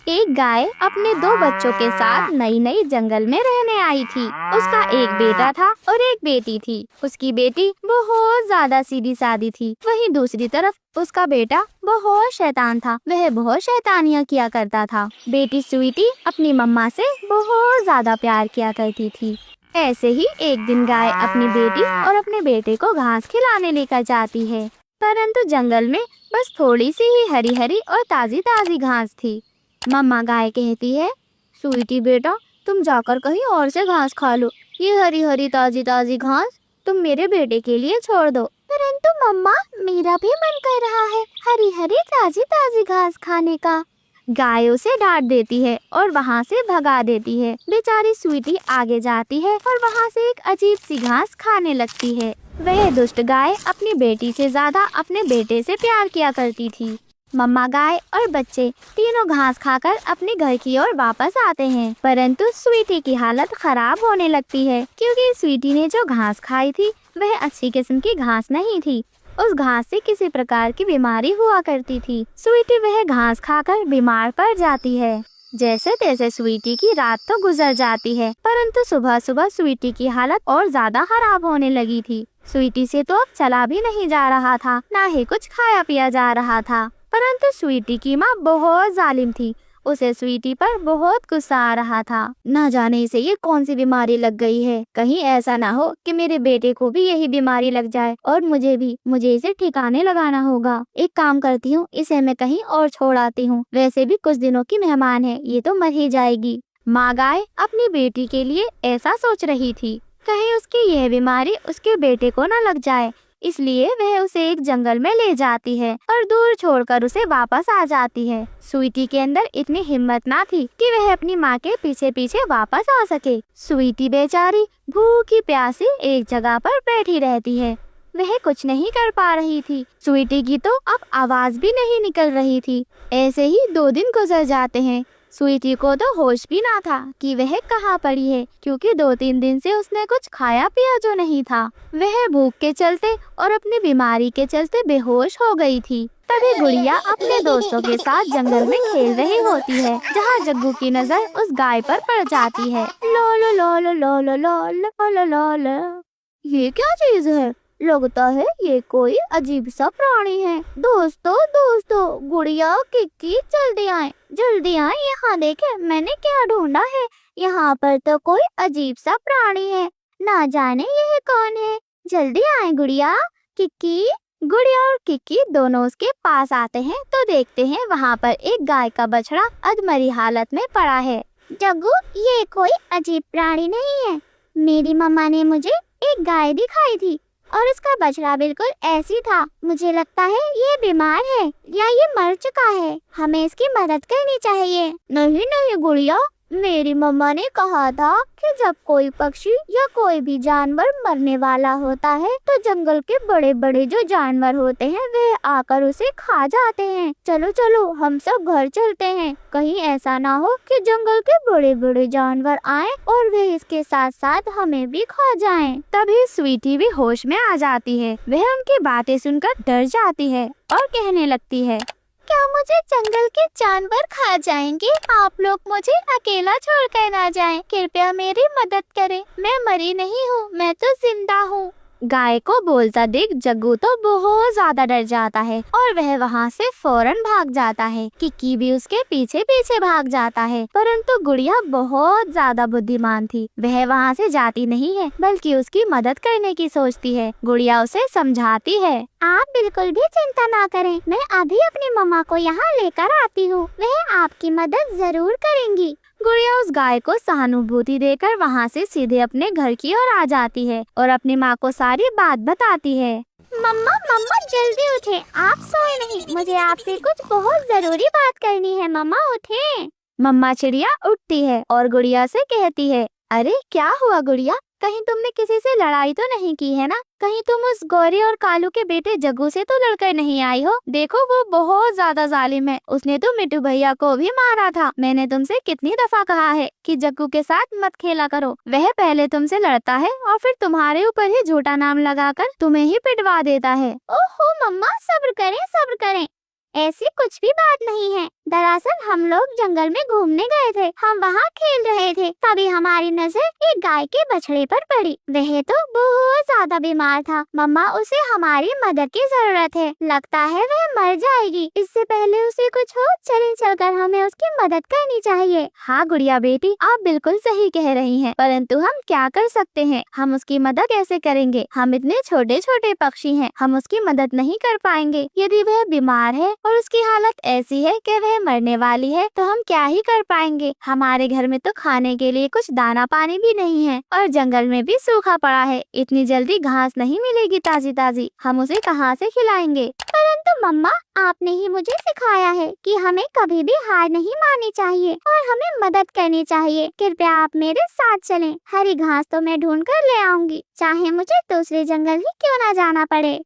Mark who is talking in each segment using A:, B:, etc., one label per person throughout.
A: एक गाय अपने दो बच्चों के साथ नई नई जंगल में रहने आई थी। उसका एक बेटा था और एक बेटी थी। उसकी बेटी बहुत ज्यादा सीधी सादी थी, वहीं दूसरी तरफ उसका बेटा बहुत शैतान था। वह बहुत शैतानियाँ किया करता था। बेटी स्वीटी अपनी मम्मा से बहुत ज्यादा प्यार किया करती थी। ऐसे ही एक दिन गाय अपनी बेटी और अपने बेटे को घास खिलाने लेकर जाती है, परंतु जंगल में बस थोड़ी सी ही हरी हरी और ताजी ताजी घास थी। मम्मा गाय कहती है, स्वीटी बेटा, तुम जाकर कहीं और से घास खा लो। ये हरी हरी ताजी ताजी घास तुम मेरे बेटे के लिए छोड़ दो। परंतु मम्मा, मेरा भी मन कर रहा है हरी हरी ताजी ताजी घास खाने का। गाय उसे डांट देती है और वहाँ से भगा देती है। बेचारी स्वीटी आगे जाती है और वहाँ से एक अजीब सी घास खाने लगती है। वह दुष्ट गाय अपनी बेटी से ज्यादा अपने बेटे से प्यार किया करती थी। मम्मा गाय और बच्चे तीनों घास खाकर अपने घर की ओर वापस आते हैं, परंतु स्वीटी की हालत खराब होने लगती है, क्योंकि स्वीटी ने जो घास खाई थी वह अच्छी किस्म की घास नहीं थी। उस घास से किसी प्रकार की बीमारी हुआ करती थी। स्वीटी वह घास खाकर बीमार पड़ जाती है। जैसे तैसे स्वीटी की रात तो गुजर जाती है, परंतु सुबह सुबह स्वीटी की हालत और ज्यादा खराब होने लगी थी। स्वीटी से तो अब चला भी नहीं जा रहा था, ना ही कुछ खाया पिया जा रहा था। परंतु स्वीटी की माँ बहुत जालिम थी। उसे स्वीटी पर बहुत गुस्सा आ रहा था। न जाने इसे ये कौन सी बीमारी लग गई है। कहीं ऐसा ना हो कि मेरे बेटे को भी यही बीमारी लग जाए और मुझे भी। मुझे इसे ठिकाने लगाना होगा। एक काम करती हूँ, इसे मैं कहीं और छोड़ आती हूँ। वैसे भी कुछ दिनों की मेहमान है, ये तो मर ही जाएगी। माँ गाय अपनी बेटी के लिए ऐसा सोच रही थी, कहीं उसकी यह बीमारी उसके बेटे को न लग जाए। इसलिए वह उसे एक जंगल में ले जाती है और दूर छोड़कर उसे वापस आ जाती है। स्वीटी के अंदर इतनी हिम्मत ना थी कि वह अपनी माँ के पीछे पीछे वापस आ सके। स्वीटी बेचारी भूखी प्यासी एक जगह पर बैठी रहती है। वह कुछ नहीं कर पा रही थी। स्वीटी की तो अब आवाज भी नहीं निकल रही थी। ऐसे ही 2 दिन गुजर जाते हैं। स्वीटी को तो होश भी ना था कि वह कहाँ पड़ी है, क्योंकि 2-3 दिन से उसने कुछ खाया पिया जो नहीं था। वह भूख के चलते और अपनी बीमारी के चलते बेहोश हो गई थी। तभी गुड़िया अपने दोस्तों के साथ जंगल में खेल रही होती है, जहाँ जग्गू की नजर उस गाय पर पड़ जाती है। लो लो लो लो लो लो लो लो लो लो लो। ये क्या चीज है? लगता है ये कोई अजीब सा प्राणी है। दोस्तों दोस्तों, गुड़िया किक्की जल्दी आए यहाँ देखे मैंने क्या ढूंढा है। यहाँ पर तो कोई अजीब सा प्राणी है, ना जाने यह कौन है। जल्दी आए गुड़िया किक्की। गुड़िया और किक्की दोनों उसके पास आते हैं तो देखते हैं वहाँ पर एक गाय का बछड़ा अधमरी हालत में पड़ा है। जग्गू, ये कोई अजीब प्राणी नहीं है। मेरी मम्मा ने मुझे एक गाय दिखाई थी और उसका बछड़ा बिल्कुल ऐसी था। मुझे लगता है ये बीमार है या ये मर चुका है। हमें इसकी मदद करनी चाहिए। नहीं नहीं गुड़िया, मेरी मम्मा ने कहा था कि जब कोई पक्षी या कोई भी जानवर मरने वाला होता है तो जंगल के बड़े बड़े जो जानवर होते हैं वे आकर उसे खा जाते हैं। चलो चलो हम सब घर चलते हैं। कहीं ऐसा ना हो कि जंगल के बड़े बड़े जानवर आएं और वे इसके साथ साथ हमें भी खा जाएं। तभी स्वीटी भी होश में आ जाती है। वह उनकी बातें सुनकर डर जाती है और कहने लगती है, क्या मुझे जंगल के जानवर खा जाएंगे? आप लोग मुझे अकेला छोड़कर ना जाएं। कृपया मेरी मदद करें। मैं मरी नहीं हूँ, मैं तो जिंदा हूँ। गाय को बोलता देख जग्गू तो बहुत ज्यादा डर जाता है और वह वहाँ से फौरन भाग जाता है। किक्की भी उसके पीछे पीछे भाग जाता है, परंतु गुड़िया बहुत ज्यादा बुद्धिमान थी। वह वहाँ से जाती नहीं है, बल्कि उसकी मदद करने की सोचती है। गुड़िया उसे समझाती है, आप बिल्कुल भी चिंता ना करें, मैं अभी अपनी मम्मा को यहाँ लेकर आती हूँ। वह आपकी मदद जरूर करेंगी। गुड़िया उस गाय को सहानुभूति देकर वहाँ से सीधे अपने घर की ओर आ जाती है और अपनी माँ को सारी बात बताती है। मम्मा मम्मा जल्दी उठे, आप सोए नहीं। मुझे आपसे कुछ बहुत जरूरी बात करनी है। मम्मा उठे। मम्मा चिड़िया उठती है और गुड़िया से कहती है, अरे क्या हुआ गुड़िया? कहीं तुमने किसी से लड़ाई तो नहीं की है ना? कहीं तुम उस गौरी और कालू के बेटे जग्गू से तो लड़कर नहीं आई हो? देखो वो बहुत ज्यादा जालिम है। उसने तो मिट्टू भैया को भी मारा था। मैंने तुमसे कितनी दफा कहा है कि जग्गू के साथ मत खेला करो। वह पहले तुमसे लड़ता है और फिर तुम्हारे ऊपर ही झूठा नाम लगाकर तुम्हें ही पिटवा देता है। ओहो मम्मा, सब्र करें सब्र करें। ऐसी कुछ भी बात नहीं है। दरअसल हम लोग जंगल में घूमने गए थे, हम वहाँ खेल रहे थे, तभी हमारी नजर एक गाय के बछड़े पर पड़ी। वह तो बहुत ज्यादा बीमार था। मम्मा, उसे हमारी मदद की जरूरत है। लगता है वह मर जाएगी। इससे पहले उसे कुछ हो, चलिए चलकर हमें उसकी मदद करनी चाहिए। हाँ गुड़िया बेटी, आप बिल्कुल सही कह रही हैं, परंतु हम क्या कर सकते हैं? हम उसकी मदद कैसे करेंगे? हम इतने छोटे छोटे पक्षी हैं, हम उसकी मदद नहीं कर पाएंगे। यदि वह बीमार है और उसकी हालत ऐसी है कि वह मरने वाली है, तो हम क्या ही कर पाएंगे? हमारे घर में तो खाने के लिए कुछ दाना पानी भी नहीं है और जंगल में भी सूखा पड़ा है। इतनी जल्दी घास नहीं मिलेगी ताजी ताजी, हम उसे कहाँ से खिलाएंगे? परंतु मम्मा, आपने ही मुझे सिखाया है कि हमें कभी भी हार नहीं माननी चाहिए और हमें मदद करनी चाहिए। कृपया आप मेरे साथ चलें। हरी घास तो मैं ढूंढ कर ले आऊंगी, चाहे मुझे दूसरे जंगल ही क्यों ना जाना पड़े।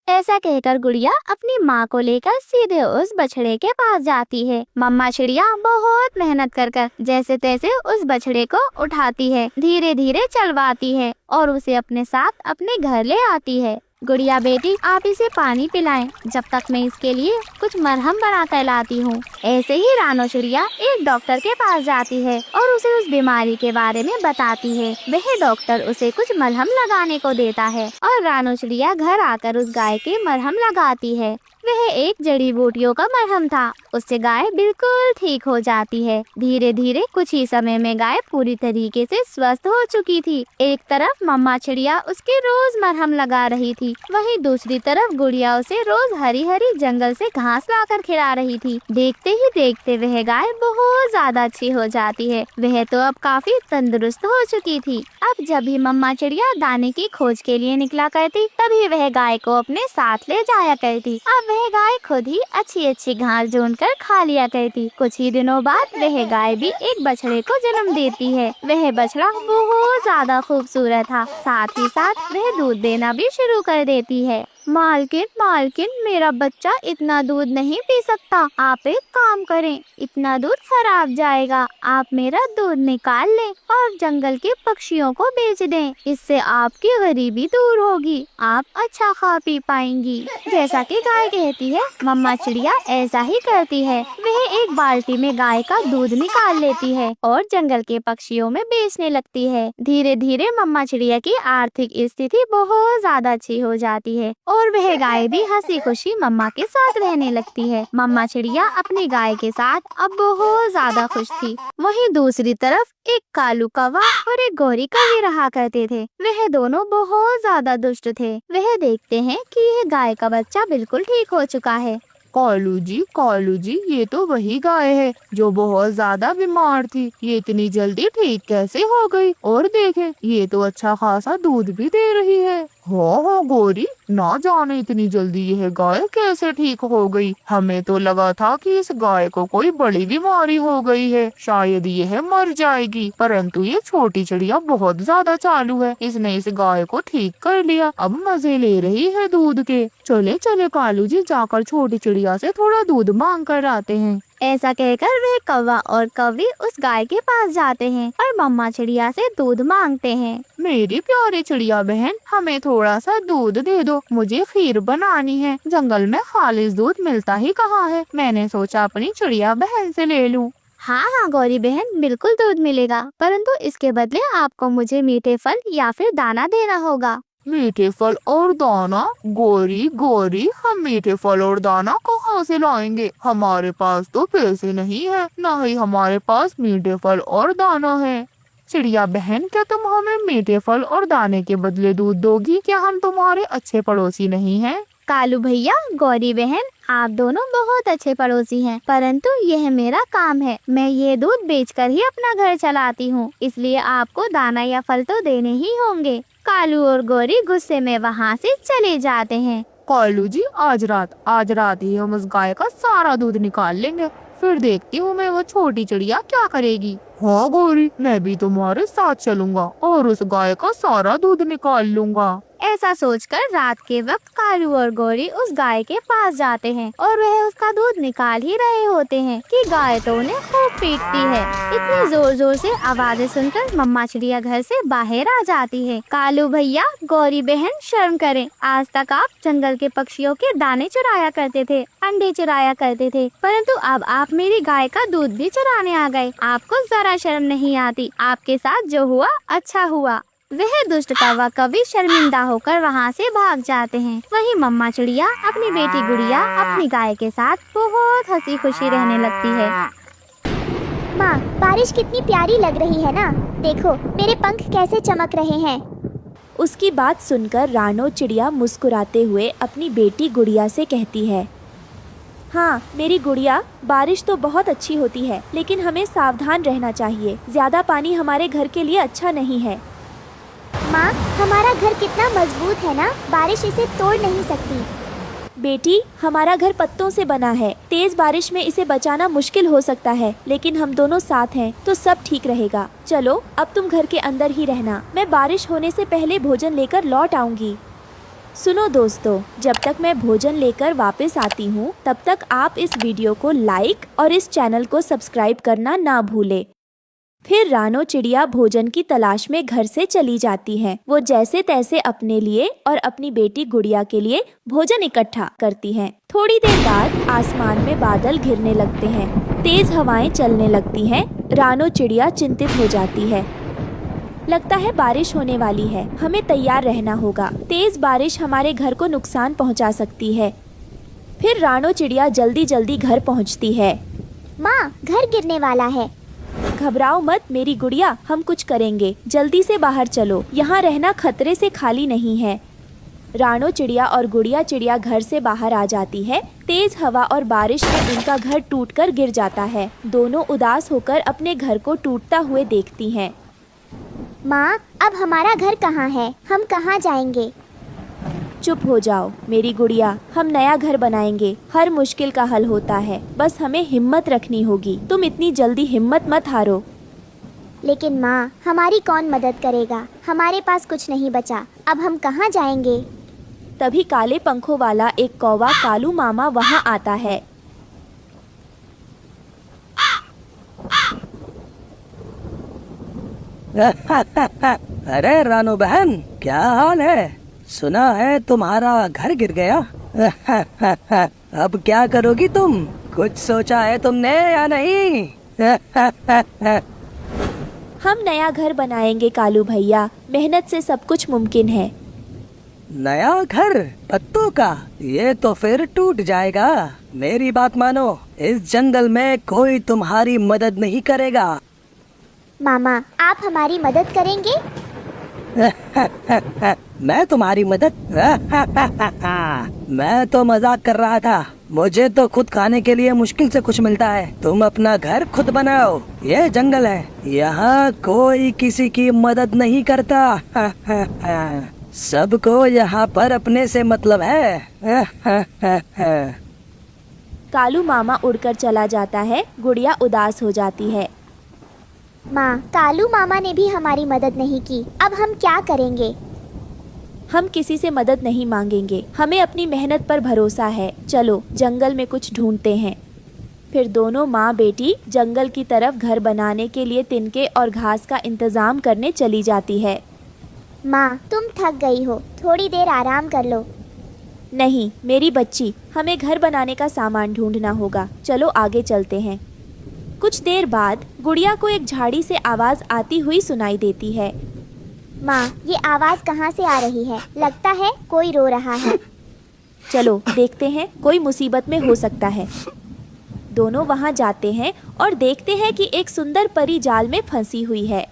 A: ऐसा कहकर गुड़िया अपनी माँ को लेकर सीधे उस बछड़े के पास जाती है। मम्मा चिड़िया बहुत मेहनत कर जैसे तैसे उस बछड़े को उठाती है, धीरे धीरे चलवाती है और उसे अपने साथ अपने घर ले आती है। गुड़िया बेटी, आप इसे पानी पिलाएं जब तक मैं इसके लिए कुछ मरहम बना कर लाती हूँ। ऐसे ही रानो चिड़िया एक डॉक्टर के पास जाती है और उसे उस बीमारी के बारे में बताती है। वह डॉक्टर उसे कुछ मलहम लगाने को देता है और रानो चिड़िया घर आकर उस गाय के मरहम लगाती है। वह एक जड़ी बूटियों का मरहम था, उससे गाय बिल्कुल ठीक हो जाती है। धीरे धीरे कुछ ही समय में गाय पूरी तरीके से स्वस्थ हो चुकी थी। एक तरफ मम्मा चिड़िया उसके रोज मरहम लगा रही थी, वहीं दूसरी तरफ गुड़िया उसे रोज हरी हरी जंगल से घास लाकर खिला रही थी। देखते ही देखते वह गाय बहुत ज्यादा अच्छी हो जाती है। वह तो अब काफी तंदुरुस्त हो चुकी थी। अब जब भी मम्मा चिड़िया दाने की खोज के लिए निकला करती, तभी वह गाय को अपने साथ ले जाया करती। अब वह गाय खुद ही अच्छी अच्छी घास ढूंढकर खा लिया करती। कुछ ही दिनों बाद वह गाय भी एक बछड़े को जन्म देती है। वह बछड़ा बहुत ज्यादा खूबसूरत था, साथ ही साथ वह दूध देना भी शुरू कर देती है। मालकिन मालकिन, मेरा बच्चा इतना दूध नहीं पी सकता। आप एक काम करें, इतना दूध खराब जाएगा, आप मेरा दूध निकाल लें और जंगल के पक्षियों को बेच दें। इससे आपकी गरीबी दूर होगी, आप अच्छा खा पी पाएंगी। जैसा कि गाय कहती है, मम्मा चिड़िया ऐसा ही करती है। वह एक बाल्टी में गाय का दूध निकाल लेती है और जंगल के पक्षियों में बेचने लगती है। धीरे धीरे मम्मा चिड़िया की आर्थिक स्थिति बहुत ज्यादा अच्छी हो जाती है और वह गाय भी हंसी खुशी मम्मा के साथ रहने लगती है। मम्मा चिड़िया अपनी गाय के साथ अब बहुत ज्यादा खुश थी। वहीं दूसरी तरफ एक कालू कौवा और एक गौरी कौवी रहा करते थे। वह दोनों बहुत ज्यादा दुष्ट थे। वह देखते हैं कि यह गाय का बच्चा बिल्कुल ठीक हो चुका है।
B: कालू जी, ये तो वही गाय है जो बहुत ज्यादा बीमार थी। ये इतनी जल्दी ठीक कैसे हो गई? और देखें, ये तो अच्छा खासा दूध भी दे रही है। हाँ गौरी, ना जाने इतनी जल्दी यह गाय कैसे ठीक हो गई। हमें तो लगा था कि इस गाय को कोई बड़ी बीमारी हो गई है, शायद यह मर जाएगी। परंतु ये छोटी चिड़िया बहुत ज्यादा चालू है, इसने इस गाय को ठीक कर लिया। अब मजे ले रही है दूध के। चले चले कालू जी, जाकर छोटी चिड़िया से थोड़ा दूध मांग कर आते हैं।
A: ऐसा कहकर वे कौवा और कौवी उस गाय के पास जाते हैं और मम्मा चिड़िया से दूध मांगते हैं।
B: मेरी प्यारी चिड़िया बहन, हमें थोड़ा सा दूध दे दो, मुझे खीर बनानी है। जंगल में खालिस दूध मिलता ही कहाँ है, मैंने सोचा अपनी चिड़िया बहन से ले लूं।
A: हाँ हाँ गौरी बहन, बिल्कुल दूध मिलेगा, परंतु इसके बदले आपको मुझे मीठे फल या फिर दाना देना होगा।
B: मीठे फल और दाना? गोरी, हम मीठे फल और दाना कहाँ से लाएंगे? हमारे पास तो पैसे नहीं है, न ही हमारे पास मीठे फल और दाना है। चिड़िया बहन, क्या तुम हमें मीठे फल और दाने के बदले दूध दोगी? क्या हम तुम्हारे अच्छे पड़ोसी नहीं हैं?
A: कालू भैया, गौरी बहन, आप दोनों बहुत अच्छे पड़ोसी हैं, परंतु यह मेरा काम है। मैं ये दूध बेचकर ही अपना घर चलाती हूँ, इसलिए आपको दाना या फल तो देने ही होंगे। कालू और गौरी गुस्से में वहाँ से चले जाते हैं।
B: कालू जी, आज रात ही हम उस गाय का सारा दूध निकाल लेंगे, फिर देखती हूँ मैं वो छोटी चिड़िया क्या करेगी। हाँ गौरी, मैं भी तुम्हारे साथ चलूंगा और उस गाय का सारा दूध निकाल लूंगा।
A: ऐसा सोचकर रात के वक्त कालू और गौरी उस गाय के पास जाते हैं और वह उसका दूध निकाल ही रहे होते हैं कि गाय तो उन्हें खूब पीटती है। इतनी जोर जोर से आवाजें सुनकर मम्मा चिड़िया घर से बाहर आ जाती है। कालू भैया, गौरी बहन, शर्म करें। आज तक आप जंगल के पक्षियों के दाने चुराया करते थे, अंडे चुराया करते थे, परंतु अब आप मेरी गाय का दूध भी चुराने आ गए। आपको जरा शर्म नहीं आती। आपके साथ जो हुआ अच्छा हुआ। वह दुष्ट कौवा कभी शर्मिंदा होकर वहाँ से भाग जाते हैं। वहीं मम्मा चिड़िया अपनी बेटी गुड़िया अपनी गाय के साथ बहुत हंसी खुशी रहने लगती है।
C: माँ, बारिश कितनी प्यारी लग रही है ना। देखो मेरे पंख कैसे चमक रहे हैं।
D: उसकी बात सुनकर रानो चिड़िया मुस्कुराते हुए अपनी बेटी गुड़िया से कहती है, हाँ मेरी गुड़िया, बारिश तो बहुत अच्छी होती है, लेकिन हमें सावधान रहना चाहिए। ज्यादा पानी हमारे घर के लिए अच्छा नहीं है।
C: माँ, हमारा घर कितना मजबूत है ना, बारिश इसे तोड़ नहीं सकती।
D: बेटी, हमारा घर पत्तों से बना है। तेज बारिश में इसे बचाना मुश्किल हो सकता है, लेकिन हम दोनों साथ हैं तो सब ठीक रहेगा। चलो अब तुम घर के अंदर ही रहना। मैं बारिश होने से पहले भोजन लेकर लौट आऊंगी। सुनो दोस्तों, जब तक मैं भोजन लेकर वापस आती हूँ, तब तक आप इस वीडियो को लाइक और इस चैनल को सब्सक्राइब करना ना भूले। फिर रानो चिड़िया भोजन की तलाश में घर से चली जाती है। वो जैसे तैसे अपने लिए और अपनी बेटी गुड़िया के लिए भोजन इकट्ठा करती है। थोड़ी देर बाद आसमान में बादल घिरने लगते हैं, तेज हवाएं चलने लगती हैं। रानो चिड़िया चिंतित हो जाती है। लगता है बारिश होने वाली है, हमें तैयार रहना होगा। तेज बारिश हमारे घर को नुकसान पहुंचा सकती है। फिर रानो चिड़िया जल्दी जल्दी घर पहुंचती है।
C: माँ, घर गिरने वाला है।
D: घबराओ मत मेरी गुड़िया, हम कुछ करेंगे। जल्दी से बाहर चलो, यहाँ रहना खतरे से खाली नहीं है। रानो चिड़िया और गुड़िया चिड़िया घर से बाहर आ जाती है। तेज हवा और बारिश में उनका घर टूटकर गिर जाता है। दोनों उदास होकर अपने घर को टूटता हुए देखती हैं।
C: माँ, अब हमारा घर कहाँ है? हम कहाँ जाएंगे?
D: चुप हो जाओ मेरी गुड़िया, हम नया घर बनाएंगे। हर मुश्किल का हल होता है, बस हमें हिम्मत रखनी होगी। तुम इतनी जल्दी हिम्मत मत हारो।
C: लेकिन माँ, हमारी कौन मदद करेगा? हमारे पास कुछ नहीं बचा। अब हम कहाँ जाएंगे?
D: तभी काले पंखों वाला एक कौवा कालू मामा वहाँ आता है।
E: अरे रानो बहन, क्या हाल है? सुना है तुम्हारा घर गिर गया। अब क्या करोगी तुम? कुछ सोचा है तुमने या नहीं?
D: हम नया घर बनाएंगे कालू भैया, मेहनत से सब कुछ मुमकिन है।
E: नया घर पत्तों का? ये तो फिर टूट जाएगा। मेरी बात मानो, इस जंगल में कोई तुम्हारी मदद नहीं करेगा।
C: मामा, आप हमारी मदद करेंगे?
E: मैं तुम्हारी मदद? मैं तो मजाक कर रहा था। मुझे तो खुद खाने के लिए मुश्किल से कुछ मिलता है। तुम अपना घर खुद बनाओ। ये जंगल है, यहाँ कोई किसी की मदद नहीं करता। सबको यहाँ पर अपने से मतलब है।
D: कालू मामा उड़कर चला जाता है। गुड़िया उदास हो जाती है।
C: माँ, कालू मामा ने भी हमारी मदद नहीं की। अब हम क्या करेंगे?
D: हम किसी से मदद नहीं मांगेंगे, हमें अपनी मेहनत पर भरोसा है। चलो जंगल में कुछ ढूंढते हैं। फिर दोनों माँ बेटी जंगल की तरफ घर बनाने के लिए तिनके और घास का इंतजाम करने चली जाती है।
C: माँ, तुम थक गई हो, थोड़ी देर आराम कर लो।
D: नहीं मेरी बच्ची, हमें घर बनाने का सामान ढूंढना होगा। चलो आगे चलते हैं। कुछ देर बाद गुड़िया को एक झाड़ी से आवाज आती हुई सुनाई देती है।
C: माँ, ये आवाज कहाँ से आ रही है? लगता है कोई रो रहा है।
D: चलो देखते हैं, कोई मुसीबत में हो सकता है। दोनों वहाँ जाते हैं और देखते हैं कि एक सुंदर परी जाल में फंसी हुई है।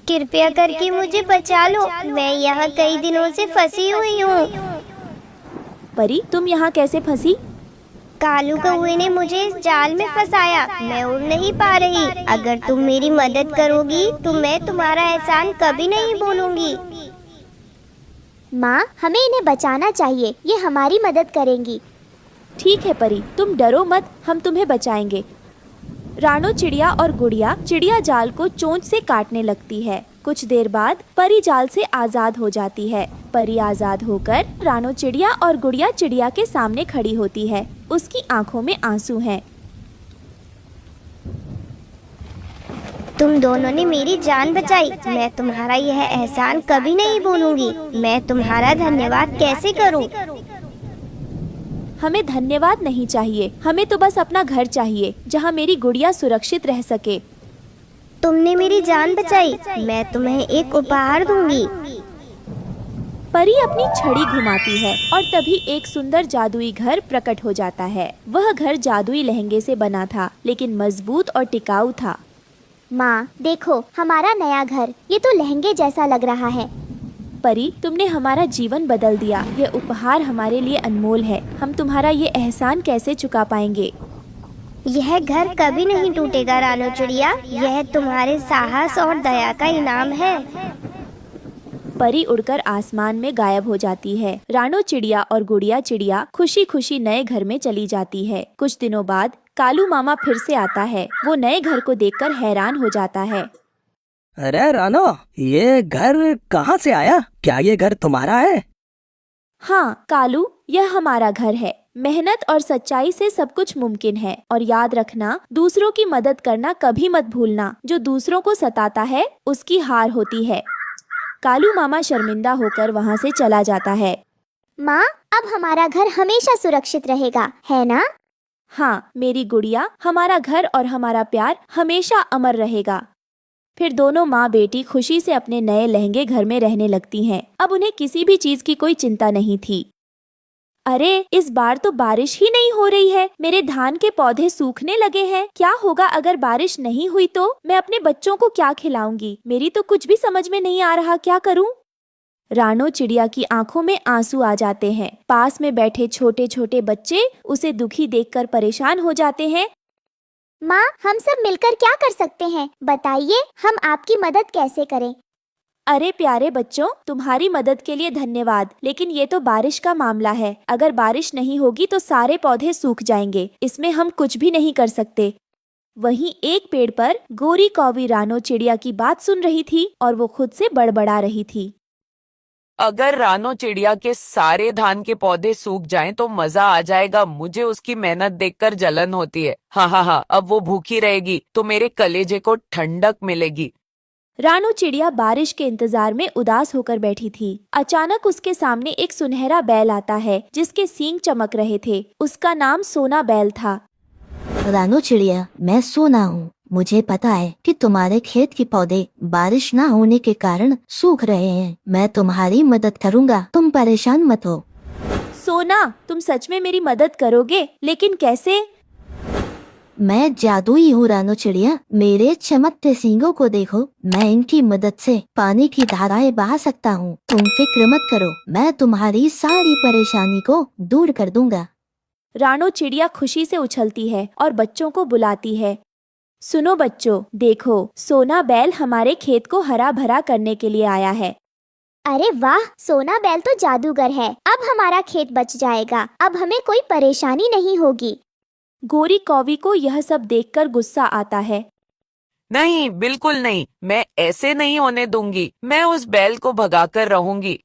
F: कृपया करके मुझे बचा लो, मैं यहाँ कई दिनों से फंसी हुई हूँ।
D: परी, तुम यहाँ कैसे फंसी?
F: कालू कौवे ने मुझे इस जाल में फंसाया, मैं उड़ नहीं पा रही। अगर तुम मेरी मदद करोगी तो मैं तुम्हारा एहसान कभी नहीं भूलूंगी।
C: माँ, हमें इन्हें बचाना चाहिए, ये हमारी मदद करेंगी।
D: ठीक है परी, तुम डरो मत, हम तुम्हें बचाएंगे। रानो चिड़िया और गुड़िया चिड़िया जाल को चोंच से काटने लगती है। कुछ देर बाद परी जाल से आजाद हो जाती है। परी आजाद होकर रानो चिड़िया और गुड़िया चिड़िया के सामने खड़ी होती है। उसकी आंखों में आंसू हैं।
F: तुम दोनों ने मेरी जान बचाई। मैं तुम्हारा यह एहसान कभी नहीं भूलूंगी। मैं तुम्हारा धन्यवाद कैसे करूं?
D: हमें धन्यवाद नहीं चाहिए, हमें तो बस अपना घर चाहिए जहाँ मेरी गुड़िया सुरक्षित रह सके।
F: तुमने मेरी जान बचाई। मैं तुम्हें एक उपहार दूंगी।
D: परी अपनी छड़ी घुमाती है और तभी एक सुंदर जादुई घर प्रकट हो जाता है। वह घर जादुई लहंगे से बना था, लेकिन मजबूत और टिकाऊ था।
C: माँ देखो, हमारा नया घर, ये तो लहंगे जैसा लग रहा है।
D: परी, तुमने हमारा जीवन बदल दिया। यह उपहार हमारे लिए अनमोल है। हम तुम्हारा ये एहसान कैसे चुका पाएंगे?
F: यह घर कभी नहीं टूटेगा रानो चिड़िया। यह तुम्हारे साहस और दया का इनाम है।
D: परी उड़कर आसमान में गायब हो जाती है। रानो चिड़िया और गुड़िया चिड़िया खुशी खुशी नए घर में चली जाती है। कुछ दिनों बाद कालू मामा फिर से आता है। वो नए घर को देखकर हैरान हो जाता है।
E: अरे रानो, ये घर कहाँ से आया? क्या ये घर तुम्हारा है?
D: हाँ कालू, यह हमारा घर है। मेहनत और सच्चाई से सब कुछ मुमकिन है। और याद रखना, दूसरों की मदद करना कभी मत भूलना। जो दूसरों को सताता है उसकी हार होती है। कालू मामा शर्मिंदा होकर वहाँ से चला जाता है।
C: माँ, अब हमारा घर हमेशा सुरक्षित रहेगा, है ना?
D: हाँ मेरी गुड़िया, हमारा घर और हमारा प्यार हमेशा अमर रहेगा। फिर दोनों माँ बेटी खुशी से अपने नए लहंगे घर में रहने लगती हैं। अब उन्हें किसी भी चीज की कोई चिंता नहीं थी। अरे, इस बार तो बारिश ही नहीं हो रही है। मेरे धान के पौधे सूखने लगे हैं। क्या होगा अगर बारिश नहीं हुई तो? मैं अपने बच्चों को क्या खिलाऊंगी? मेरी तो कुछ भी समझ में नहीं आ रहा, क्या करूं? रानो चिड़िया की आंखों में आंसू आ जाते हैं। पास में बैठे छोटे छोटे बच्चे उसे दुखी देखकर परेशान हो जाते हैं।
C: माँ, हम सब मिलकर क्या कर सकते हैं? बताइए, हम आपकी मदद कैसे करें?
D: अरे प्यारे बच्चों, तुम्हारी मदद के लिए धन्यवाद, लेकिन ये तो बारिश का मामला है। अगर बारिश नहीं होगी तो सारे पौधे सूख जाएंगे। इसमें हम कुछ भी नहीं कर सकते। वहीं एक पेड़ पर गोरी कौवी रानो चिड़िया की बात सुन रही थी और वो खुद से बड़बड़ा रही थी।
G: अगर रानो चिड़िया के सारे धान के पौधे सूख जाएं तो मजा आ जाएगा। मुझे उसकी मेहनत देखकर जलन होती है। हाँ, अब वो भूखी रहेगी तो मेरे कलेजे को ठंडक मिलेगी।
D: रानो चिड़िया बारिश के इंतजार में उदास होकर बैठी थी। अचानक उसके सामने एक सुनहरा बैल आता है जिसके सींग चमक रहे थे। उसका नाम सोना बैल था।
H: रानो चिड़िया, मैं सोना हूँ। मुझे पता है कि तुम्हारे खेत के पौधे बारिश न होने के कारण सूख रहे हैं। मैं तुम्हारी मदद करूँगा, तुम परेशान मत हो।
D: सोना, तुम सच में मेरी मदद करोगे? लेकिन कैसे?
H: मैं जादुई हूँ रानो चिड़िया। मेरे चमकते सींगों को देखो। मैं इनकी मदद से पानी की धाराएं बहा सकता हूँ। तुम फिक्र मत करो, मैं तुम्हारी सारी परेशानी को दूर कर दूंगा।
D: रानो चिड़िया खुशी से उछलती है और बच्चों को बुलाती है। सुनो बच्चों, देखो, सोना बैल हमारे खेत को हरा भरा करने के लिए आया है।
C: अरे वाह, सोना बैल तो जादूगर है। अब हमारा खेत बच जाएगा। अब हमें कोई परेशानी नहीं होगी।
D: गोरी कौवी को यह सब देखकर गुस्सा आता है।
G: नहीं, बिल्कुल नहीं। मैं ऐसे नहीं होने दूंगी। मैं उस बैल को भगाकर रहूंगी।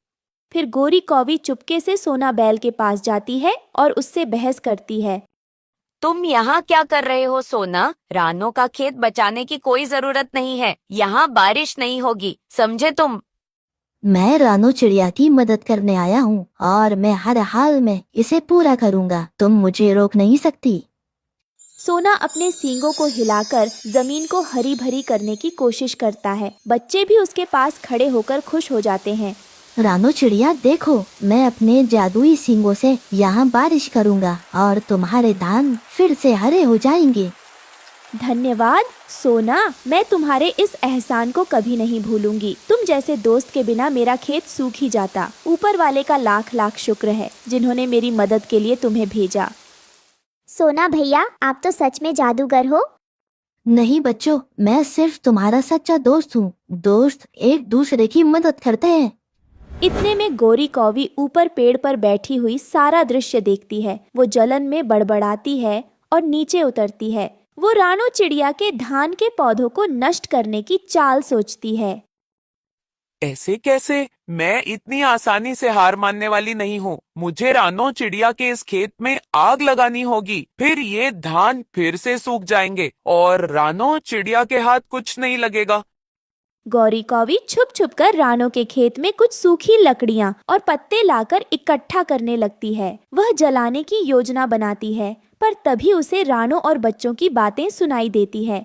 D: फिर गोरी कौवी चुपके से सोना बैल के पास जाती है और उससे बहस करती है।
I: तुम यहाँ क्या कर रहे हो सोना? रानो का खेत बचाने की कोई जरूरत नहीं है। यहाँ बारिश नहीं होगी, समझे तुम?
H: मैं रानो चिड़िया की मदद करने आया हूँ और मैं हर हाल में इसे पूरा करूँगा। तुम मुझे रोक नहीं सकती।
D: सोना अपने सींगों को हिलाकर जमीन को हरी भरी करने की कोशिश करता है। बच्चे भी उसके पास खड़े होकर खुश हो जाते हैं।
H: रानो चिड़िया देखो, मैं अपने जादुई सींगों से यहाँ बारिश करूँगा और तुम्हारे धान फिर से हरे हो जाएंगे।
D: धन्यवाद सोना, मैं तुम्हारे इस एहसान को कभी नहीं भूलूंगी। तुम जैसे दोस्त के बिना मेरा खेत सूख ही जाता। ऊपर वाले का लाख लाख शुक्र है जिन्होंने मेरी मदद के लिए तुम्हें भेजा।
C: सोना भैया, आप तो सच में जादूगर हो।
H: नहीं बच्चों, मैं सिर्फ तुम्हारा सच्चा दोस्त हूँ। दोस्त एक दूसरे की मदद करते हैं।
D: इतने में गोरी कौवी ऊपर पेड़ पर बैठी हुई सारा दृश्य देखती है। वो जलन में बड़बड़ाती है और नीचे उतरती है। वो रानो चिड़िया के धान के पौधों को नष्ट करने की चाल सोचती है।
G: ऐसे कैसे? मैं इतनी आसानी से हार मानने वाली नहीं हूँ। मुझे रानो चिड़िया के इस खेत में आग लगानी होगी, फिर ये धान फिर से सूख जाएंगे और रानो चिड़िया के हाथ कुछ नहीं लगेगा।
D: गौरी कौवी छुप छुप कर रानो के खेत में कुछ सूखी लकड़ियां और पत्ते लाकर इकट्ठा करने लगती है। वह जलाने की योजना बनाती है, पर तभी उसे रानो और बच्चों की बातें सुनाई देती है।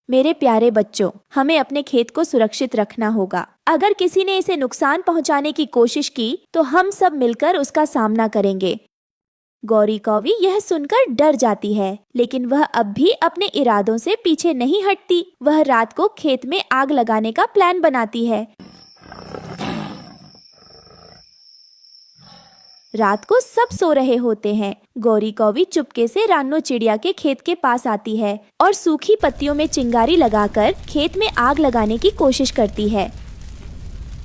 D: मेरे प्यारे बच्चों, हमें अपने खेत को सुरक्षित रखना होगा। अगर किसी ने इसे नुकसान पहुंचाने की कोशिश की तो हम सब मिलकर उसका सामना करेंगे। गौरी कौवी यह सुनकर डर जाती है, लेकिन वह अब भी अपने इरादों से पीछे नहीं हटती। वह रात को खेत में आग लगाने का प्लान बनाती है। रात को सब सो रहे होते हैं। गौरी कौवी चुपके से रानो चिड़िया के खेत के पास आती है और सूखी पत्तियों में चिंगारी लगाकर खेत में आग लगाने की कोशिश करती है।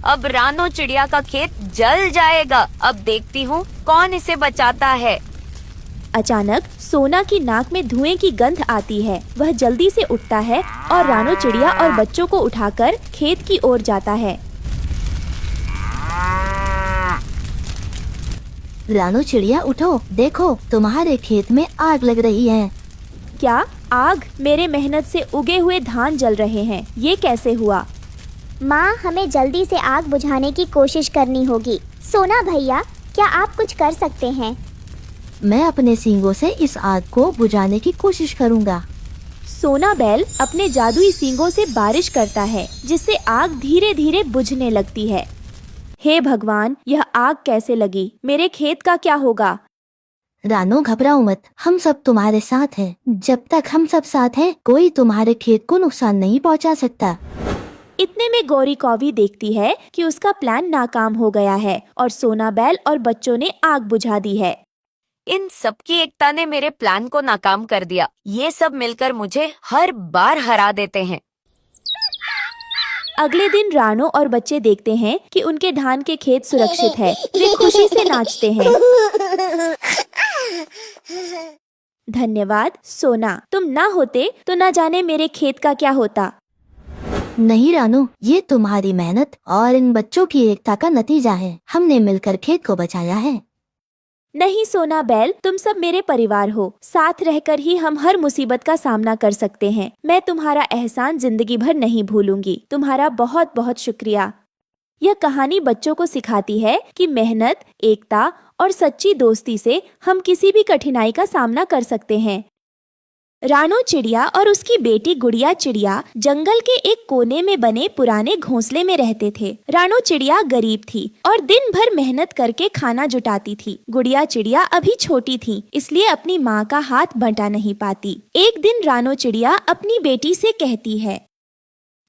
I: अब रानो चिड़िया का खेत जल जाएगा। अब देखती हूँ कौन इसे बचाता है।
D: अचानक सोना की नाक में धुएं की गंध आती है। वह जल्दी से उठता है और रानो चिड़िया और बच्चों को उठाकर खेत की ओर जाता है।
H: रानो चिड़िया उठो, देखो तुम्हारे खेत में आग लग रही है।
D: क्या आग? मेरे मेहनत से उगे हुए धान जल रहे हैं। ये कैसे हुआ?
C: माँ, हमें जल्दी से आग बुझाने की कोशिश करनी होगी। सोना भैया, क्या आप कुछ कर सकते हैं?
H: मैं अपने सींगों से इस आग को बुझाने की कोशिश करूँगा।
D: सोना बैल अपने जादुई सींगों से बारिश करता है, जिससे आग धीरे धीरे बुझने लगती है। हे भगवान, यह आग कैसे लगी? मेरे खेत का क्या होगा?
H: रानो घबराओ मत, हम सब तुम्हारे साथ हैं। जब तक हम सब साथ हैं, कोई तुम्हारे खेत को नुकसान नहीं पहुंचा सकता।
D: इतने में गौरी कौवी देखती है कि उसका प्लान नाकाम हो गया है और सोना बैल और बच्चों ने आग बुझा दी है।
I: इन सबकी एकता ने मेरे प्लान को नाकाम कर दिया। ये सब मिलकर मुझे हर बार हरा देते हैं।
D: अगले दिन रानो और बच्चे देखते हैं कि उनके धान के खेत सुरक्षित है। वे खुशी से नाचते हैं। धन्यवाद सोना, तुम ना होते तो न जाने मेरे खेत का क्या होता।
H: नहीं रानो, ये तुम्हारी मेहनत और इन बच्चों की एकता का नतीजा है। हमने मिलकर खेत को बचाया है।
D: नहीं सोना बैल, तुम सब मेरे परिवार हो। साथ रहकर ही हम हर मुसीबत का सामना कर सकते हैं। मैं तुम्हारा एहसान जिंदगी भर नहीं भूलूंगी। तुम्हारा बहुत बहुत शुक्रिया। यह कहानी बच्चों को सिखाती है कि मेहनत, एकता और सच्ची दोस्ती से हम किसी भी कठिनाई का सामना कर सकते हैं। रानो चिड़िया और उसकी बेटी गुड़िया चिड़िया जंगल के एक कोने में बने पुराने घोंसले में रहते थे। रानो चिड़िया गरीब थी और दिन भर मेहनत करके खाना जुटाती थी। गुड़िया चिड़िया अभी छोटी थी, इसलिए अपनी माँ का हाथ बंटा नहीं पाती। एक दिन रानो चिड़िया अपनी बेटी से कहती है,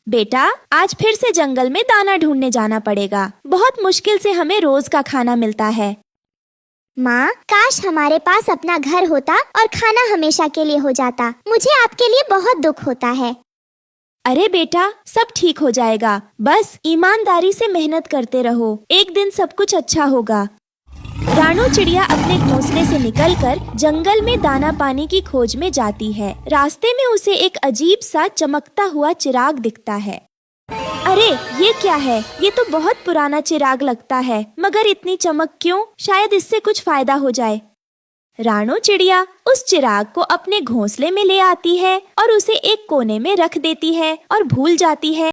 D: बेटा, आज फिर से जंगल में दाना ढूंढने जाना पड़ेगा। बहुत मुश्किल से हमें रोज का खाना मिलता है।
C: माँ, काश हमारे पास अपना घर होता और खाना हमेशा के लिए हो जाता। मुझे आपके लिए बहुत दुख होता है।
D: अरे बेटा, सब ठीक हो जाएगा। बस ईमानदारी से मेहनत करते रहो। एक दिन सब कुछ अच्छा होगा। रानो चिड़िया अपने घोंसले से निकलकर जंगल में दाना पानी की खोज में जाती है। रास्ते में उसे एक अजीब सा चमकता हुआ चिराग दिखता है। अरे ये क्या है? ये तो बहुत पुराना चिराग लगता है, मगर इतनी चमक क्यों? शायद इससे कुछ फायदा हो जाए। रानो चिड़िया उस चिराग को अपने घोंसले में ले आती है और उसे एक कोने में रख देती है और भूल जाती है।